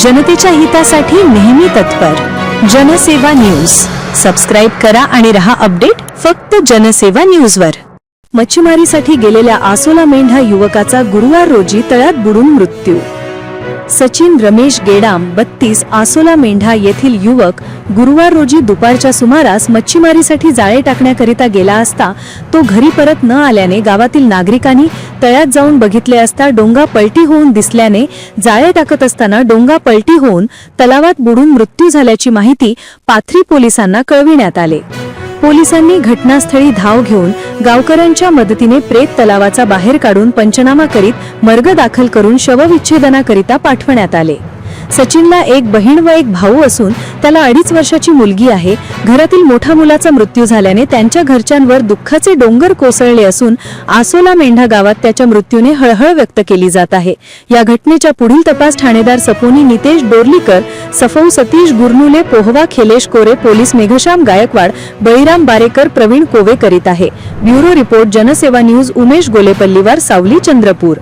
जनतेच्या हितासाठी नेहमी तत्पर जनसेवा न्यूज सबस्क्राइब करा आणि रहा अपडेट फक्त जनसेवा न्यूजवर। मच्छीमारीसाठी गेलेल्या आसोला मेंढा युवकाचा गुरुवार रोजी तळ्यात बुडून मृत्यू। सचिन रमेश गेडाम 32 आसोला मेंढा येथील युवक गुरुवार रोजी दुपारच्या सुमारास मच्छीमारीसाठी जाळे टाकण्याकरिता गेला असता तो घरी परत न आल्याने गावातील नागरिकांनी तळ्यात जाऊन बघितले असता डोंगा पलटी होऊन दिसल्याने जाळे टाकत असताना डोंगा पलटी होऊन तलावात बुडून मृत्यू झाल्याची माहिती पाथरी पोलिसांना कळविण्यात आले। पोलिसांनी घटनास्थळी धाव घेऊन गावकऱ्यांच्या मदतीने प्रेत तलावाचा बाहेर काढून पंचनामा करीत मर्ग दाखल करून शवविच्छेदनाकरिता पाठवण्यात आले। सचिनला एक बहीण व एक भाऊ असून त्याला 2.5 वर्षाची मुलगी आहे। घरातील मोठा मुलाचा मृत्यू झाल्याने त्यांच्या घरच्यांवर दुःखाचे डोंगर कोसळले असून आसोला मेंढा गावात त्याच्या मृत्यूने हळहळ व्यक्त केली जात आहे। या घटनेच्या पुढील तपास ठाणेदार सपोनी नितेश डोरलीकर, सफौ सतीश गुरनुले, पोहवा खेलेश कोरे, पोलीस मेघश्याम गायकवाड, बळीराम बारेकर, प्रवीण कोवे करीत आहे। ब्युरो रिपोर्ट जनसेवा न्यूज, उमेश गोलेपल्लीवार, सावली, चंद्रपूर।